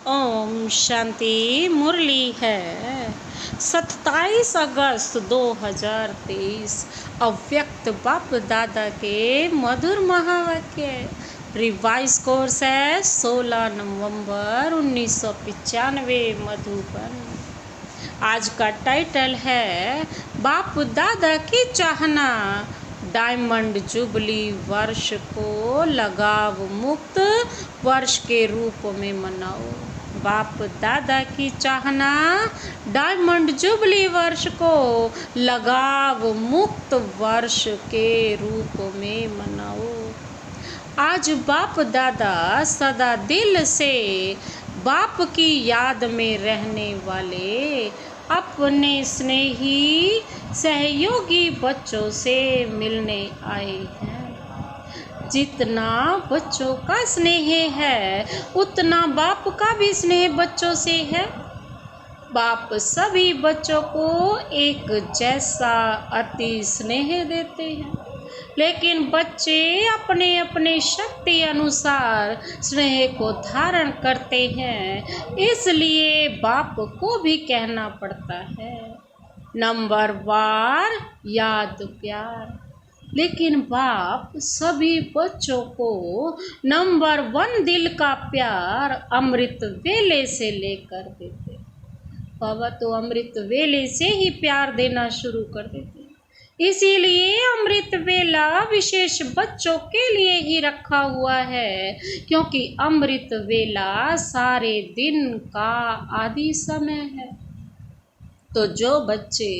ओम शांति। मुरली है 27 अगस्त 2023। अव्यक्त बाप दादा के मधुर महावाक्य। रिवाइज कोर्स है 16 नवंबर 1995 मधुबन। आज का टाइटल है बाप दादा की चाहना। डायमंड जुबली वर्ष को लगाव मुक्त वर्ष के रूप में मनाओ। बाप दादा की चाहना डायमंड जुबली वर्ष को लगाव मुक्त वर्ष के रूप में मनाओ। आज बाप दादा सदा दिल से बाप की याद में रहने वाले अपने स्नेही सहयोगी बच्चों से मिलने आए हैं। जितना बच्चों का स्नेह है उतना बाप का भी स्नेह बच्चों से है। बाप सभी बच्चों को एक जैसा अति स्नेह देते हैं, लेकिन बच्चे अपने अपने शक्ति अनुसार स्नेह को धारण करते हैं। इसलिए बाप को भी कहना पड़ता है नंबर वार याद प्यार। लेकिन बाप सभी बच्चों को नंबर 1 दिल का प्यार अमृत वेले से लेकर देते। बाबा तो अमृत वेले से ही प्यार देना शुरू कर देते। इसीलिए अमृत वेला विशेष बच्चों के लिए ही रखा हुआ है, क्योंकि अमृत वेला सारे दिन का आदि समय है। तो जो बच्चे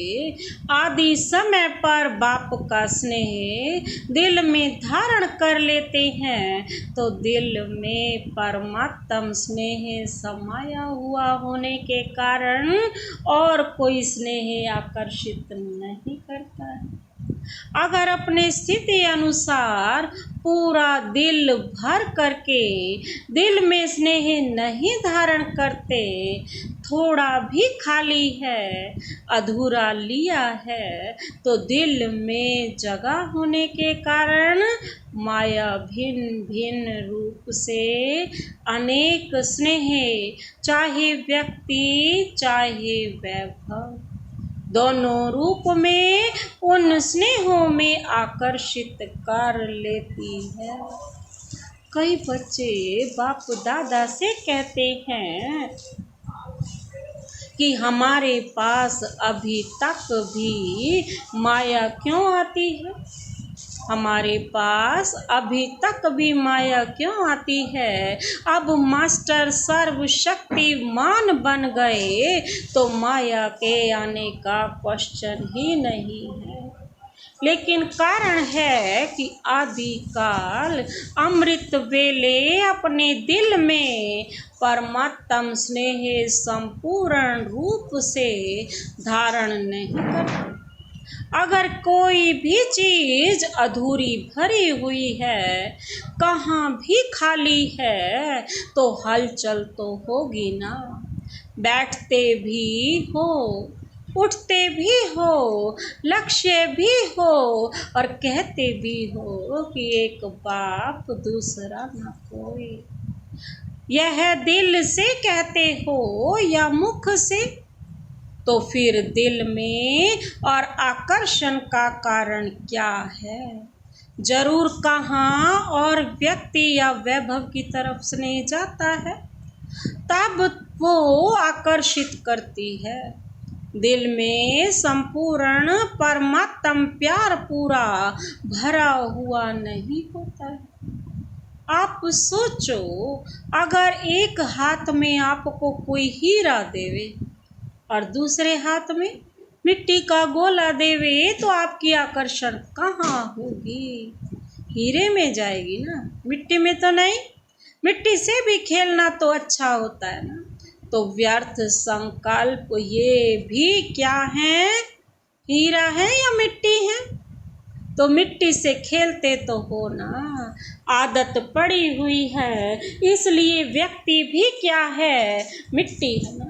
आदि समय पर बाप का स्नेह दिल में धारण कर लेते हैं, तो दिल में परमात्म स्नेह समाया हुआ होने के कारण और कोई स्नेह आकर्षित नहीं करता है। अगर अपने स्थिति अनुसार पूरा दिल भर करके दिल में स्नेह नहीं धारण करते, थोड़ा भी खाली है, अधूरा लिया है, तो दिल में जगह होने के कारण माया भिन्न भिन्न रूप से अनेक स्नेह, चाहे व्यक्ति चाहे वैभव, दोनों रूप में उन स्नेहों में आकर्षित कर लेती है। कई बच्चे बाप दादा से कहते हैं कि हमारे पास अभी तक भी माया क्यों आती है, हमारे पास अभी तक भी माया क्यों आती है। अब मास्टर सर्वशक्तिमान बन गए तो माया के आने का क्वेश्चन ही नहीं है। लेकिन कारण है कि आदिकाल अमृत वेले अपने दिल में परमात्म स्नेह संपूर्ण रूप से धारण नहीं करते। अगर कोई भी चीज अधूरी भरी हुई है, कहाँ भी खाली है, तो हलचल तो होगी ना। बैठते भी हो, उठते भी हो, लक्ष्य भी हो और कहते भी हो कि एक बाप दूसरा न कोई। यह दिल से कहते हो या मुख से, तो फिर दिल में और आकर्षण का कारण क्या है। जरूर कहाँ और व्यक्ति या वैभव की तरफ स्नेह जाता है, तब वो आकर्षित करती है। दिल में संपूर्ण परमात्म प्यार पूरा भरा हुआ नहीं होता है। आप सोचो, अगर एक हाथ में आपको कोई हीरा देवे और दूसरे हाथ में मिट्टी का गोला देवे, तो आपकी आकर्षण कहाँ होगी? हीरे में जाएगी ना, मिट्टी में तो नहीं। मिट्टी से भी खेलना तो अच्छा होता है ना। तो व्यर्थ संकल्प ये भी क्या है, हीरा है या मिट्टी है? तो मिट्टी से खेलते तो हो ना, आदत पड़ी हुई है। इसलिए व्यक्ति भी क्या है, मिट्टी है ना।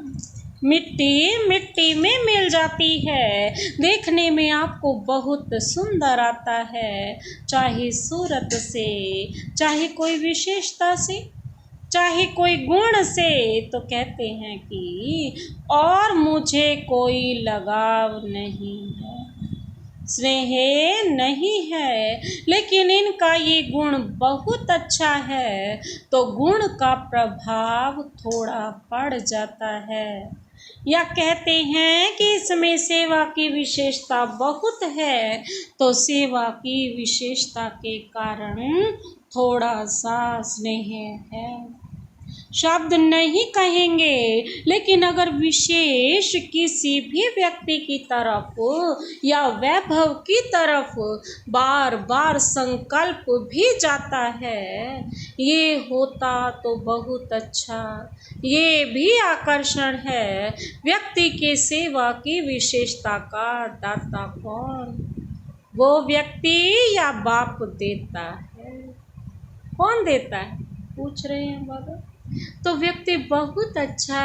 मिट्टी मिट्टी में मिल जाती है, देखने में आपको बहुत सुंदर आता है, चाहे सूरत से चाहे कोई विशेषता से। चाहे कोई गुण से तो कहते हैं कि और मुझे कोई लगाव नहीं है, स्नेह नहीं है, लेकिन इनका ये गुण बहुत अच्छा है तो गुण का प्रभाव थोड़ा पड़ जाता है। या कहते हैं कि इसमें सेवा की विशेषता बहुत है तो सेवा की विशेषता के कारण थोड़ा सा स्नेह है। शब्द नहीं कहेंगे, लेकिन अगर विशेष किसी भी व्यक्ति की तरफ या वैभव की तरफ बार बार संकल्प भी जाता है, ये होता तो बहुत अच्छा, ये भी आकर्षण है। व्यक्ति के सेवा की विशेषता का दाता कौन? वो व्यक्ति या बाप देता है? कौन देता है पूछ रहे हैं बाबा। तो व्यक्ति बहुत अच्छा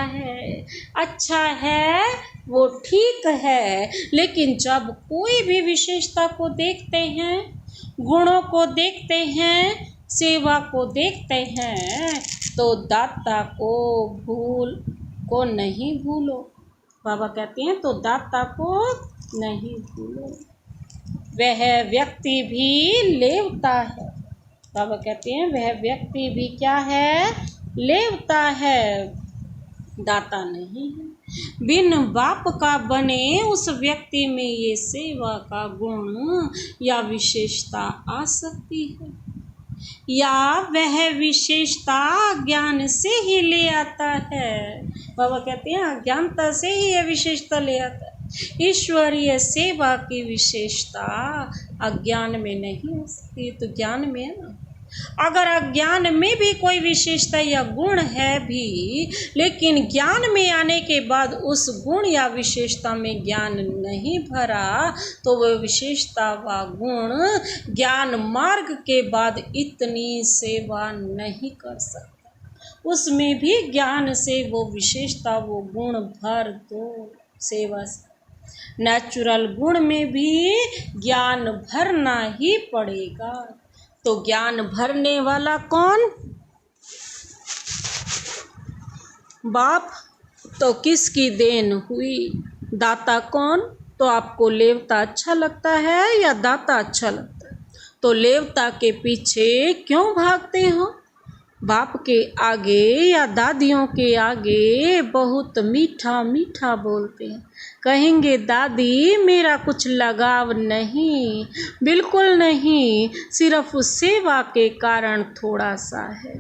है वो ठीक है, लेकिन जब कोई भी विशेषता को देखते हैं, गुणों को देखते हैं, सेवा को देखते हैं, तो दाता को नहीं भूलो। बाबा कहते हैं तो दाता को नहीं भूलो। वह व्यक्ति भी लेवता है। बाबा कहते हैं वह व्यक्ति भी क्या है? लेवता है, दाता नहीं है। बिन बाप का बने उस व्यक्ति में ये सेवा का गुण या विशेषता आ सकती है, या वह विशेषता ज्ञान से ही ले आता है। बाबा कहते हैं अज्ञानता से ही यह विशेषता ले आता है। ईश्वरीय सेवा की विशेषता अज्ञान में नहीं हो सकती, तो ज्ञान में है ना। अगर अज्ञान में भी कोई विशेषता या गुण है भी, लेकिन ज्ञान में आने के बाद उस गुण या विशेषता में ज्ञान नहीं भरा, तो वह विशेषता व गुण ज्ञान मार्ग के बाद इतनी सेवा नहीं कर सकता। उसमें भी ज्ञान से वो विशेषता वो गुण भर दो सेवा से। नेचुरल गुण में भी ज्ञान भरना ही पड़ेगा। तो ज्ञान भरने वाला कौन? बाप। तो किसकी देन हुई? दाता कौन? तो आपको लेवता अच्छा लगता है या दाता अच्छा लगता है? तो लेवता के पीछे क्यों भागते हो? बाप के आगे या दादियों के आगे बहुत मीठा मीठा बोलते हैं, कहेंगे दादी मेरा कुछ लगाव नहीं, बिल्कुल नहीं, सिर्फ उस सेवा के कारण थोड़ा सा है।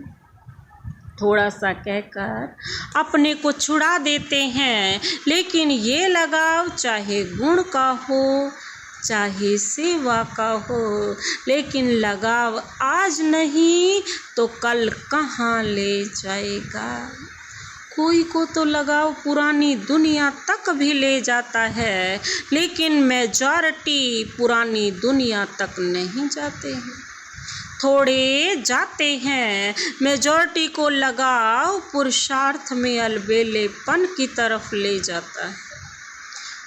थोड़ा सा कहकर अपने को छुड़ा देते हैं, लेकिन ये लगाव चाहे गुण का हो चाहे सेवा का हो, लेकिन लगाव आज नहीं तो कल कहाँ ले जाएगा। कोई को तो लगाव पुरानी दुनिया तक भी ले जाता है, लेकिन मेजॉरिटी पुरानी दुनिया तक नहीं जाते हैं, थोड़े जाते हैं। मेजॉरिटी को लगाव पुरुषार्थ में अलबेलेपन की तरफ ले जाता है।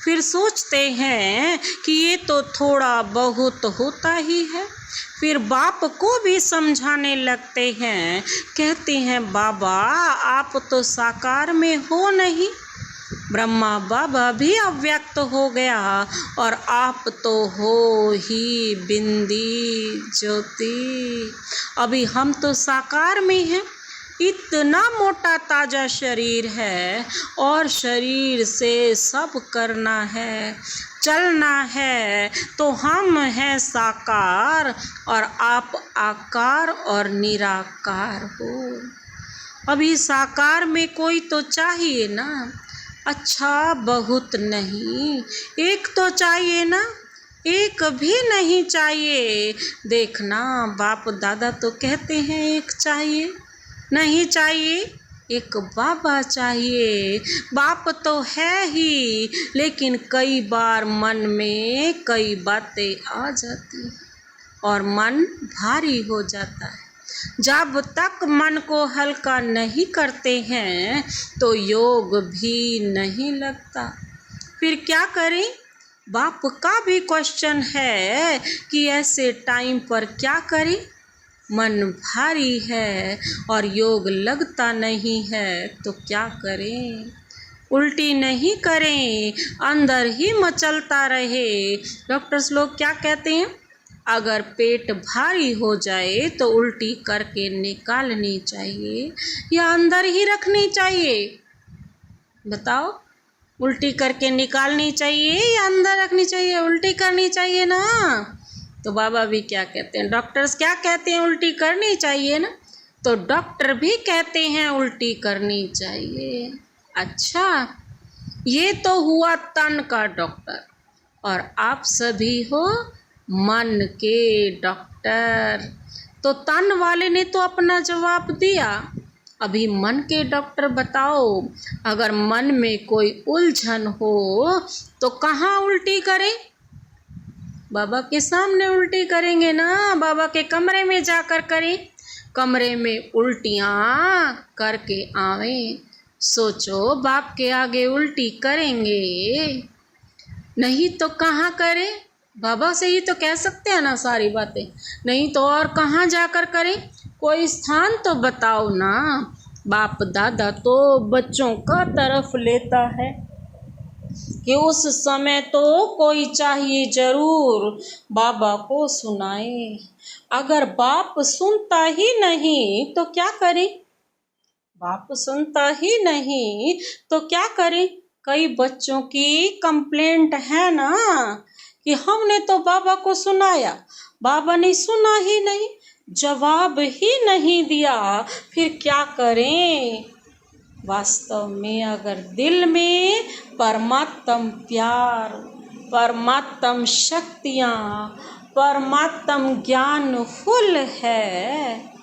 फिर सोचते हैं कि ये तो थोड़ा बहुत होता ही है, फिर बाप को भी समझाने लगते हैं, कहते हैं बाबा आप तो साकार में हो नहीं, ब्रह्मा बाबा भी अव्यक्त हो गया और आप तो हो ही बिंदी ज्योति, अभी हम तो साकार में हैं। इतना मोटा ताजा शरीर है और शरीर से सब करना है, चलना है, तो हम हैं साकार और आप आकार और निराकार हो। अभी साकार में कोई तो चाहिए ना, अच्छा बहुत नहीं, एक तो चाहिए ना, एक भी नहीं चाहिए। देखना बाप दादा तो कहते हैं एक चाहिए, नहीं चाहिए, एक बाबा चाहिए। बाप तो है ही, लेकिन कई बार मन में कई बातें आ जाती हैं और मन भारी हो जाता है। जब तक मन को हल्का नहीं करते हैं तो योग भी नहीं लगता। फिर क्या करें? बाप का भी क्वेश्चन है कि ऐसे टाइम पर क्या करें? मन भारी है और योग लगता नहीं है तो क्या करें। उल्टी नहीं करें, अंदर ही मचलता रहे। डॉक्टर्स लोग क्या कहते हैं, अगर पेट भारी हो जाए तो उल्टी करके निकालनी चाहिए या अंदर ही रखनी चाहिए। बताओ, उल्टी करके निकालनी चाहिए या अंदर रखनी चाहिए। उल्टी करनी चाहिए ना। तो बाबा भी क्या कहते हैं, डॉक्टर्स क्या कहते हैं, उल्टी करनी चाहिए ना। तो डॉक्टर भी कहते हैं उल्टी करनी चाहिए। अच्छा, ये तो हुआ तन का डॉक्टर, और आप सभी हो मन के डॉक्टर। तो तन वाले ने तो अपना जवाब दिया, अभी मन के डॉक्टर बताओ, अगर मन में कोई उलझन हो तो कहाँ उल्टी करें। बाबा के सामने उल्टी करेंगे ना, बाबा के कमरे में जाकर करें, कमरे में उल्टियाँ करके आवें। सोचो, बाप के आगे उल्टी करेंगे नहीं तो कहाँ करें। बाबा से ही तो कह सकते हैं ना सारी बातें, नहीं तो और कहाँ जाकर करें। कोई स्थान तो बताओ ना। बाप दादा तो बच्चों का तरफ लेता है कि उस समय तो कोई चाहिए जरूर बाबा को सुनाए। अगर बाप सुनता ही नहीं तो क्या करें। बाप सुनता ही नहीं तो क्या करें। कई बच्चों की कंप्लेंट है ना कि हमने तो बाबा को सुनाया, बाबा ने सुना ही नहीं, जवाब ही नहीं दिया, फिर क्या करें। वास्तव में अगर दिल में परमात्म प्यार, परमात्म शक्तियाँ, परमात्म ज्ञान फुल है,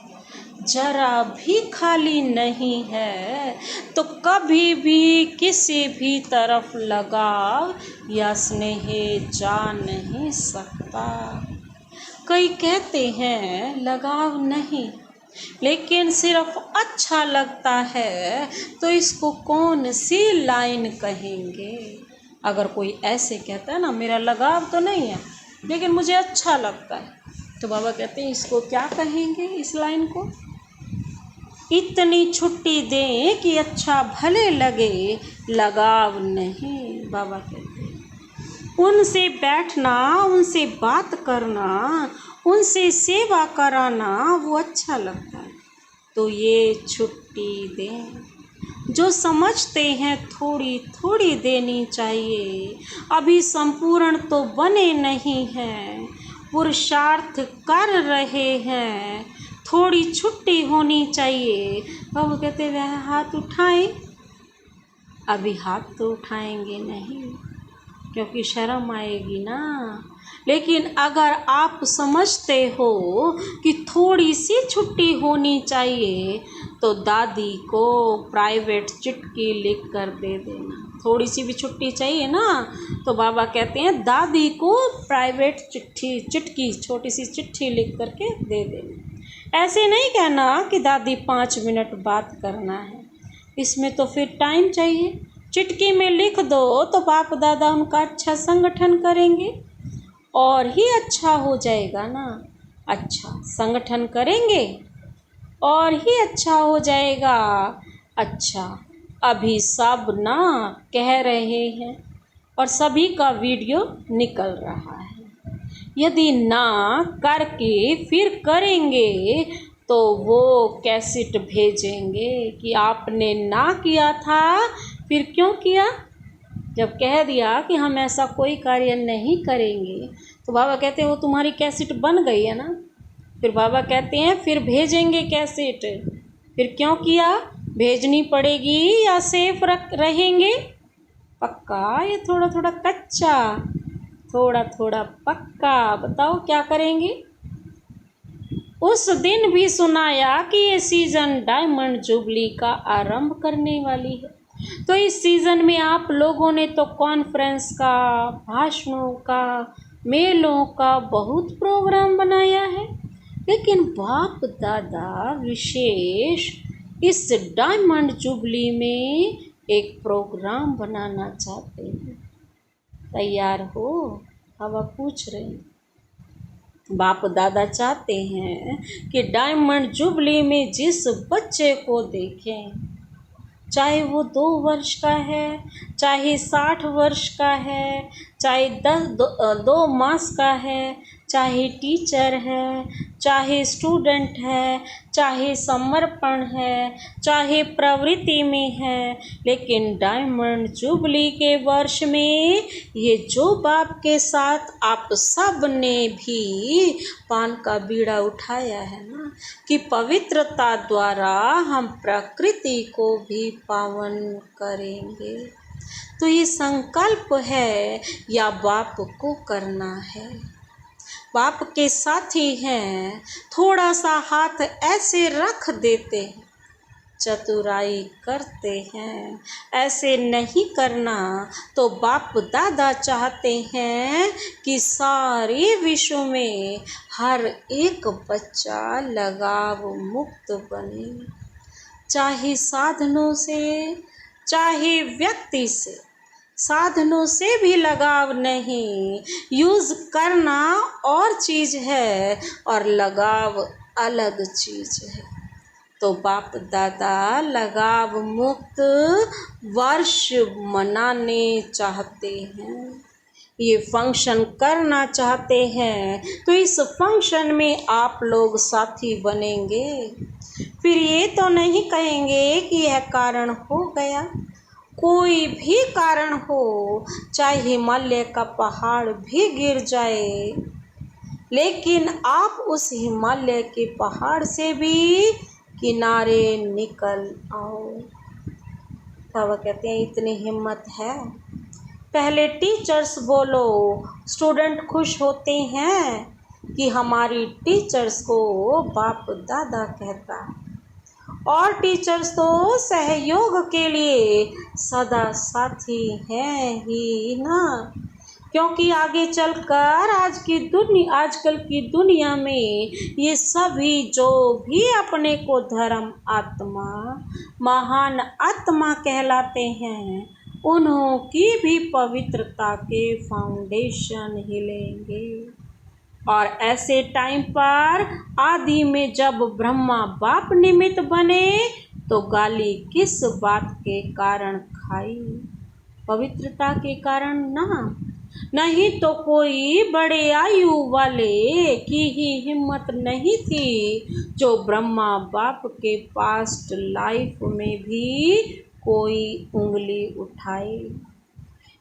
जरा भी खाली नहीं है, तो कभी भी किसी भी तरफ लगाव या स्नेह जा नहीं सकता। कई कहते हैं लगाव नहीं, लेकिन सिर्फ अच्छा लगता है तो इसको कौन सी लाइन कहेंगे। अगर कोई ऐसे कहता है ना, मेरा लगाव तो नहीं है लेकिन मुझे अच्छा लगता है, तो बाबा कहते हैं इसको क्या कहेंगे, इस लाइन को। इतनी छुट्टी दें कि अच्छा भले लगे, लगाव नहीं। बाबा कहते हैं उनसे बैठना, उनसे बात करना, उनसे सेवा कराना वो अच्छा लगता है, तो ये छुट्टी दें। जो समझते हैं थोड़ी थोड़ी देनी चाहिए, अभी संपूर्ण तो बने नहीं हैं, पुरुषार्थ कर रहे हैं, थोड़ी छुट्टी होनी चाहिए। बाबू कहते वह हाथ उठाएं, अभी हाथ तो उठाएंगे नहीं क्योंकि शर्म आएगी ना। लेकिन अगर आप समझते हो कि थोड़ी सी छुट्टी होनी चाहिए तो दादी को प्राइवेट चिट्ठी लिख कर दे देना। थोड़ी सी भी छुट्टी चाहिए ना तो बाबा कहते हैं दादी को प्राइवेट चिट्ठी छोटी सी चिट्ठी लिख करके दे देना। ऐसे नहीं कहना कि दादी 5 मिनट बात करना है, इसमें तो फिर टाइम चाहिए। चिट्ठी में लिख दो तो बाप दादा उनका अच्छा संगठन करेंगे और ही अच्छा हो जाएगा ना। अच्छा संगठन करेंगे और ही अच्छा हो जाएगा। अच्छा अभी सब ना कह रहे हैं और सभी का वीडियो निकल रहा है, यदि ना करके फिर करेंगे तो वो कैसेट भेजेंगे कि आपने ना किया था, फिर क्यों किया। जब कह दिया कि हम ऐसा कोई कार्य नहीं करेंगे तो बाबा कहते हैं वो तुम्हारी कैसेट बन गई है ना। फिर बाबा कहते हैं फिर भेजेंगे कैसेट, फिर क्यों किया, भेजनी पड़ेगी या सेफ रहेंगे। पक्का ये थोड़ा थोड़ा कच्चा, थोड़ा थोड़ा पक्का, बताओ क्या करेंगे। उस दिन भी सुनाया कि ये सीज़न डायमंड जुबली का आरंभ करने वाली है, तो इस सीज़न में आप लोगों ने तो कॉन्फ्रेंस का, भाषणों का, मेलों का बहुत प्रोग्राम बनाया है, लेकिन बाप दादा विशेष इस डायमंड जुबली में एक प्रोग्राम बनाना चाहते हैं। तैयार हो? हवा पूछ रहे हैं। बाप दादा चाहते हैं कि डायमंड जुबली में जिस बच्चे को देखें, चाहे वो 2 वर्ष का है, चाहे 60 वर्ष का है, चाहे 2 मास का है, चाहे टीचर है, चाहे स्टूडेंट है, चाहे समर्पण है, चाहे प्रवृत्ति में है, लेकिन डायमंड जुबली के वर्ष में ये जो बाप के साथ आप सब ने भी पान का बीड़ा उठाया है ना, कि पवित्रता द्वारा हम प्रकृति को भी पावन करेंगे, तो ये संकल्प है या बाप को करना है। बाप के साथी हैं, थोड़ा सा हाथ ऐसे रख देते हैं, चतुराई करते हैं, ऐसे नहीं करना तो बाप दादा चाहते हैं कि सारे विश्व में हर एक बच्चा लगाव मुक्त बने, चाहे साधनों से, चाहे व्यक्ति से। साधनों से भी लगाव नहीं, यूज़ करना और चीज़ है और लगाव अलग चीज़ है। तो बाप दादा लगाव मुक्त वर्ष मनाने चाहते हैं, ये फंक्शन करना चाहते हैं, तो इस फंक्शन में आप लोग साथी बनेंगे। फिर ये तो नहीं कहेंगे कि यह कारण हो गया, कोई भी कारण हो, चाहे हिमालय का पहाड़ भी गिर जाए, लेकिन आप उस हिमालय के पहाड़ से भी किनारे निकल आओ। बाबा कहते हैं इतनी हिम्मत है। पहले टीचर्स बोलो, स्टूडेंट खुश होते हैं कि हमारी टीचर्स को बाप दादा कहता है, और टीचर्स तो सहयोग के लिए सदा साथी हैं ही ना, क्योंकि आगे चलकर आजकल की दुनिया में ये सभी जो भी अपने को धर्म आत्मा, महान आत्मा कहलाते हैं, उन्हों की भी पवित्रता के फाउंडेशन हिलेंगे। और ऐसे टाइम पर आदि में जब ब्रह्मा बाप निमित्त बने तो गाली किस बात के कारण खाई? पवित्रता के कारण ना, नहीं तो कोई बड़े आयु वाले की ही हिम्मत नहीं थी जो ब्रह्मा बाप के पास्ट लाइफ में भी कोई उंगली उठाए।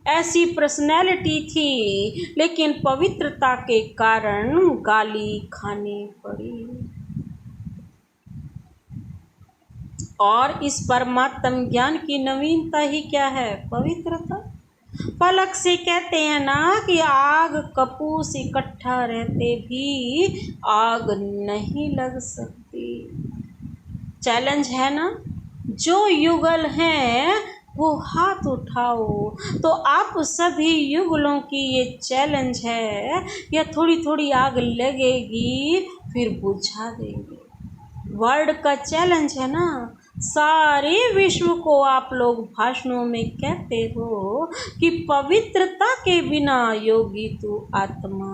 ऐसी पर्सनैलिटी थी, लेकिन पवित्रता के कारण गाली खानी पड़ी। और इस परमात्म ज्ञान की नवीनता ही क्या है? पवित्रता। पलक से कहते हैं ना कि आग कपूस इकट्ठा रहते भी आग नहीं लग सकती। चैलेंज है ना, जो युगल हैं वो हाथ उठाओ। तो आप सभी युगलों की ये चैलेंज है, या थोड़ी थोड़ी आग लगेगी फिर बुझा देंगे। वर्ल्ड का चैलेंज है ना, सारे विश्व को आप लोग भाषणों में कहते हो कि पवित्रता के बिना योगी तू आत्मा,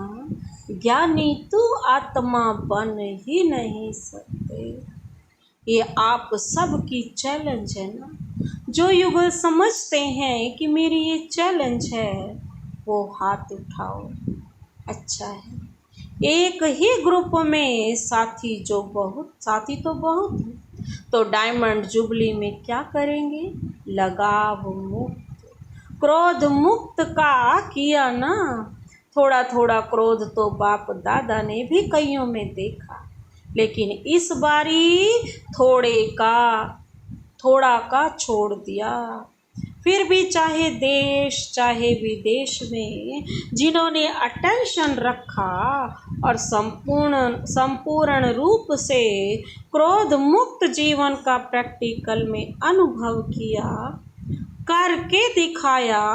ज्ञानी तू आत्मा बन ही नहीं सकते। ये आप सब की चैलेंज है ना। जो युगल समझते हैं कि मेरी ये चैलेंज है, वो हाथ उठाओ। अच्छा है, एक ही ग्रुप में साथी तो बहुत हैं। तो डायमंड जुबली में क्या करेंगे? लगाव मुक्त, क्रोध मुक्त का किया ना। थोड़ा थोड़ा क्रोध तो बाप दादा ने भी कईयों में देखा, लेकिन इस बारी थोड़ा का छोड़ दिया। फिर भी चाहे देश चाहे विदेश में जिन्होंने अटेंशन रखा और संपूर्ण रूप से क्रोध मुक्त जीवन का प्रैक्टिकल में अनुभव किया, करके दिखाया,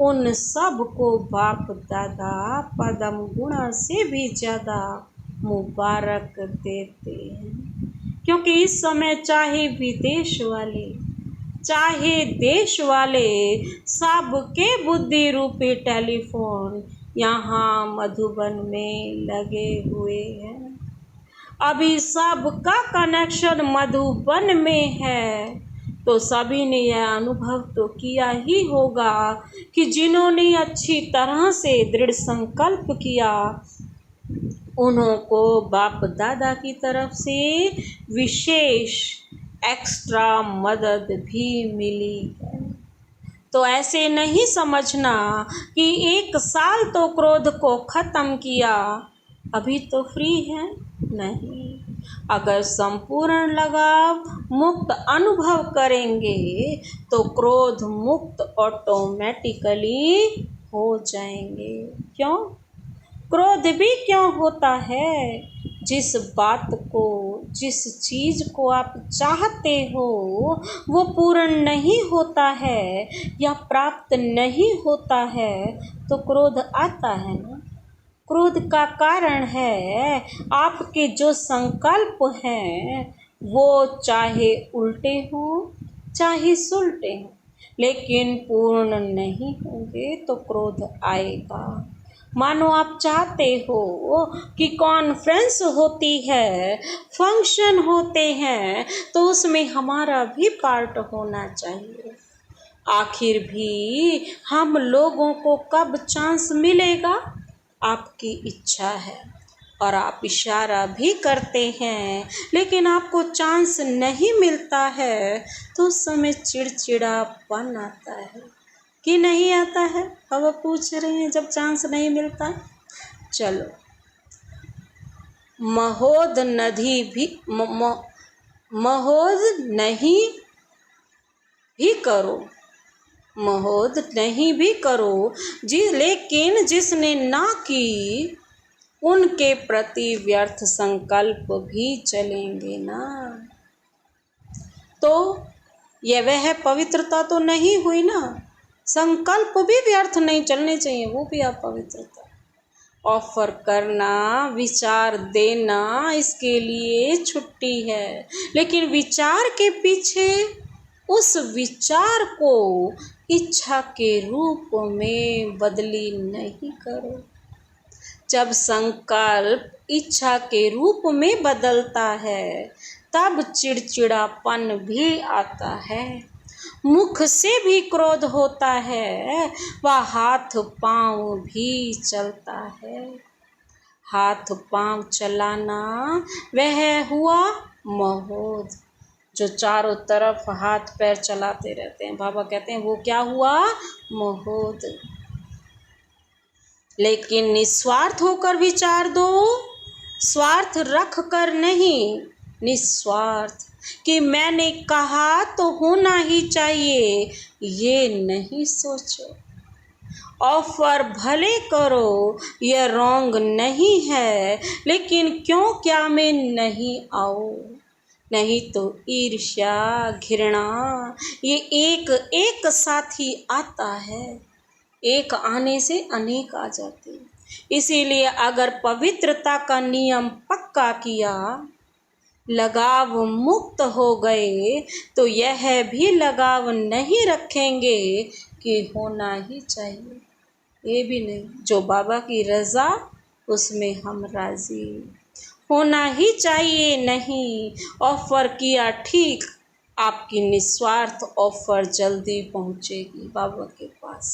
उन सब को बाप दादा पदम गुणा से भी ज़्यादा मुबारक देते हैं। क्योंकि इस समय चाहे विदेश वाले चाहे देश वाले सबके बुद्धि रूपी टेलीफोन यहाँ मधुबन में लगे हुए हैं। अभी सबका कनेक्शन मधुबन में है, तो सभी ने यह अनुभव तो किया ही होगा कि जिन्होंने अच्छी तरह से दृढ़ संकल्प किया, उन्हों को बाप दादा की तरफ से विशेष एक्स्ट्रा मदद भी मिली है। तो ऐसे नहीं समझना कि 1 साल तो क्रोध को खत्म किया, अभी तो फ्री है। नहीं, अगर संपूर्ण लगाव मुक्त अनुभव करेंगे तो क्रोध मुक्त ऑटोमेटिकली हो जाएंगे। क्यों? क्रोध भी क्यों होता है? जिस बात को, जिस चीज़ को आप चाहते हो वो पूर्ण नहीं होता है या प्राप्त नहीं होता है तो क्रोध आता है ना। क्रोध का कारण है आपके जो संकल्प हैं वो चाहे उल्टे हों चाहे सुलटे हों, लेकिन पूर्ण नहीं होंगे तो क्रोध आएगा। मानो आप चाहते हो कि कॉन्फ्रेंस होती है, फंक्शन होते हैं, तो उसमें हमारा भी पार्ट होना चाहिए। आखिर भी हम लोगों को कब चांस मिलेगा? आपकी इच्छा है और आप इशारा भी करते हैं, लेकिन आपको चांस नहीं मिलता है, तो उस समय चिड़चिड़ापन आता है कि नहीं आता है? अब आप पूछ रहे हैं जब चांस नहीं मिलता। चलो, महोद नदी भी महोद नहीं भी करो, महोद नहीं भी करो लेकिन जिसने ना की उनके प्रति व्यर्थ संकल्प भी चलेंगे ना। तो यह वह पवित्रता तो नहीं हुई ना। संकल्प भी व्यर्थ नहीं चलने चाहिए, वो भी आप पवित्रता। ऑफर करना, विचार देना, इसके लिए छुट्टी है, लेकिन विचार के पीछे उस विचार को इच्छा के रूप में बदली नहीं करो। जब संकल्प इच्छा के रूप में बदलता है तब चिड़चिड़ापन भी आता है, मुख से भी क्रोध होता है, वह हाथ पांव भी चलता है। हाथ पांव चलाना वह हुआ महोद, जो चारों तरफ हाथ पैर चलाते रहते हैं। बाबा कहते हैं वो क्या हुआ? महोद। लेकिन निस्वार्थ होकर विचार दो, स्वार्थ रख कर नहीं, निस्वार्थ कि मैंने कहा तो होना ही चाहिए, ये नहीं सोचो। ऑफर भले करो, यह रॉन्ग नहीं है, लेकिन क्यों क्या में नहीं आओ। नहीं तो ईर्ष्या, घृणा ये एक एक साथ ही आता है, एक आने से अनेक आ जाते हैं। इसीलिए अगर पवित्रता का नियम पक्का किया, लगाव मुक्त हो गए, तो यह भी लगाव नहीं रखेंगे कि होना ही चाहिए, ये भी नहीं। जो बाबा की रज़ा उसमें हम राज़ी, होना ही चाहिए नहीं। ऑफ़र किया ठीक, आपकी निस्वार्थ ऑफ़र जल्दी पहुँचेगी बाबा के पास।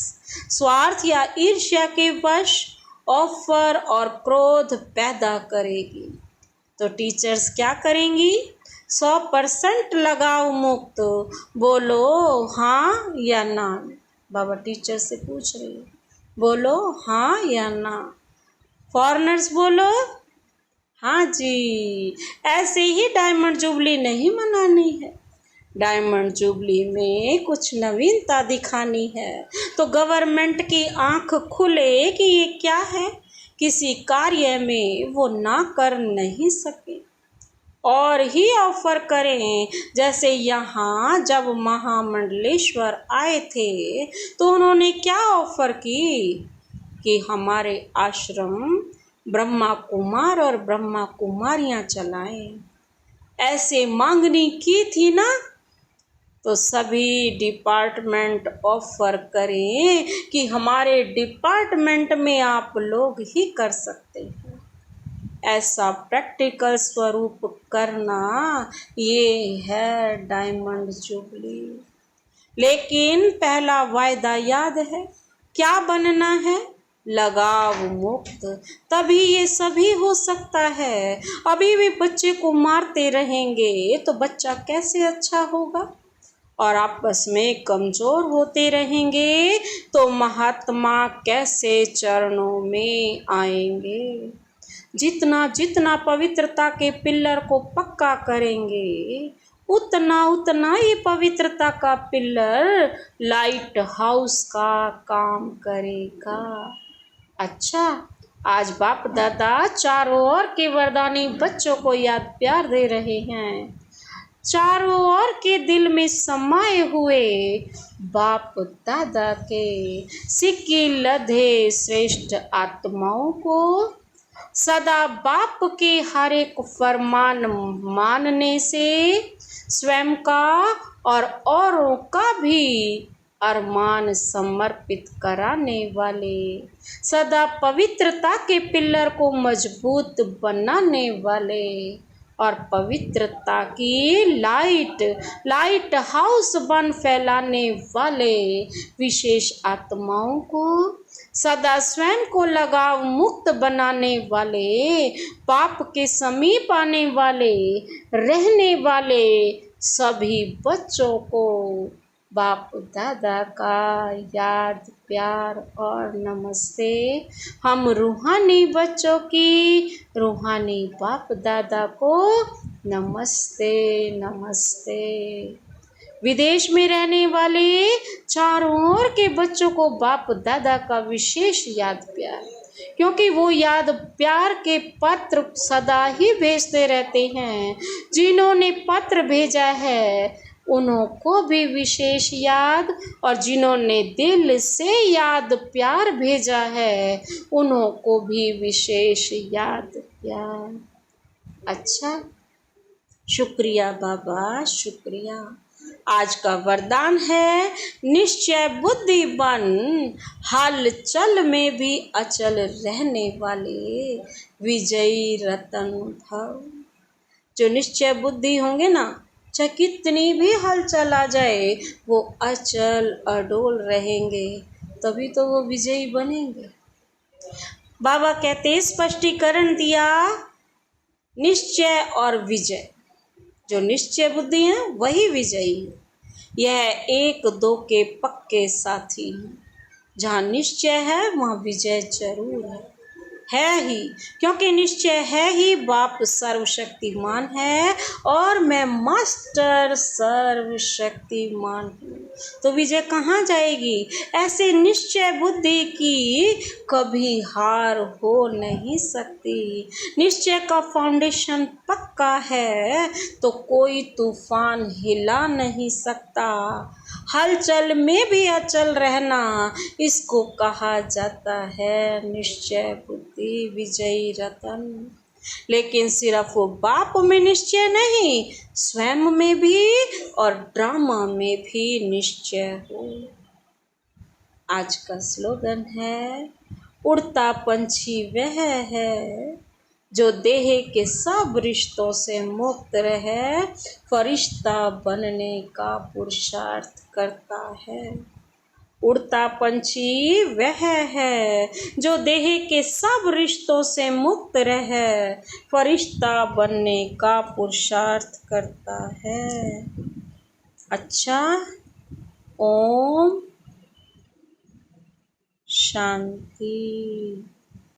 स्वार्थ या ईर्ष्या के वश ऑफ़र और क्रोध पैदा करेगी, तो टीचर्स क्या करेंगी? 100% लगाव मुक्त। बोलो हाँ या ना। बाबा टीचर से पूछ रही है, बोलो हाँ या ना। फॉरेनर्स बोलो हाँ जी। ऐसे ही डायमंड जुबली नहीं मनानी है, डायमंड जुबली में कुछ नवीनता दिखानी है, तो गवर्नमेंट की आंख खुले कि ये क्या है। किसी कार्य में वो ना कर नहीं सके और ही ऑफर करें। जैसे यहाँ जब महामंडलेश्वर आए थे तो उन्होंने क्या ऑफर की कि हमारे आश्रम ब्रह्मा कुमार और ब्रह्मा कुमारियाँ चलाएं। ऐसे मांगनी की थी ना, तो सभी डिपार्टमेंट ऑफर करें कि हमारे डिपार्टमेंट में आप लोग ही कर सकते हैं। ऐसा प्रैक्टिकल स्वरूप करना, ये है डायमंड जुबली। लेकिन पहला वायदा याद है, क्या बनना है? लगाव मुक्त। तभी ये सभी हो सकता है। अभी भी बच्चे को मारते रहेंगे तो बच्चा कैसे अच्छा होगा? और आपस में कमजोर होते रहेंगे तो महात्मा कैसे चरणों में आएंगे? जितना जितना पवित्रता के पिल्लर को पक्का करेंगे, उतना उतना ये पवित्रता का पिल्लर लाइट हाउस का काम करेगा। अच्छा, आज बाप दादा चारों ओर के वरदानी बच्चों को याद प्यार दे रहे हैं। चारों ओर के दिल में समाये हुए बाप दादा के सिक्की लधे श्रेष्ठ आत्माओं को सदा बाप के हर एक फरमान मानने से स्वयं का और औरों का भी अरमान समर्पित कराने वाले, सदा पवित्रता के पिल्लर को मजबूत बनाने वाले और पवित्रता की लाइट हाउस बन फैलाने वाले विशेष आत्माओं को, सदा स्वयं को लगाव मुक्त बनाने वाले, पाप के समीप आने वाले, रहने वाले सभी बच्चों को बाप दादा का याद प्यार और नमस्ते। हम रूहानी बच्चों की रूहानी बाप दादा को नमस्ते नमस्ते। विदेश में रहने वाले चारों ओर के बच्चों को बाप दादा का विशेष याद प्यार, क्योंकि वो याद प्यार के पत्र सदा ही भेजते रहते हैं। जिन्होंने पत्र भेजा है उन्हों को भी विशेष याद, और जिन्होंने दिल से याद प्यार भेजा है उन्हों को भी विशेष याद प्यार। अच्छा, शुक्रिया बाबा, शुक्रिया। आज का वरदान है, निश्चय बुद्धि बन, हलचल में भी अचल रहने वाले विजयी रतन भव। जो निश्चय बुद्धि होंगे ना, चाहे कितनी भी हलचल आ जाए वो अचल अडोल रहेंगे, तभी तो वो विजयी बनेंगे। बाबा कहते स्पष्टीकरण दिया, निश्चय और विजय। जो निश्चय बुद्धि है वही विजयी है। यह एक दो के पक्के साथी हैं। जहाँ निश्चय है वहाँ विजय जरूर है ही, क्योंकि निश्चय है ही बाप सर्वशक्तिमान है और मैं मास्टर सर्वशक्तिमान हूँ। तो विजय कहाँ जाएगी? ऐसे निश्चय बुद्धि की कभी हार हो नहीं सकती। निश्चय का फाउंडेशन पक्का है तो कोई तूफान हिला नहीं सकता। हलचल में भी अचल रहना, इसको कहा जाता है निश्चय बुद्धि विजयी रतन। लेकिन सिर्फ वो बाप में निश्चय नहीं, स्वयं में भी और ड्रामा में भी निश्चय हो। आज का स्लोगन है, उड़ता पंछी वह है जो देह के सब रिश्तों से मुक्त रहे, फरिश्ता बनने का पुरुषार्थ करता है। उड़ता पंछी वह है जो देह के सब रिश्तों से मुक्त रहे, फरिश्ता बनने का पुरुषार्थ करता है। अच्छा, ओम शांति।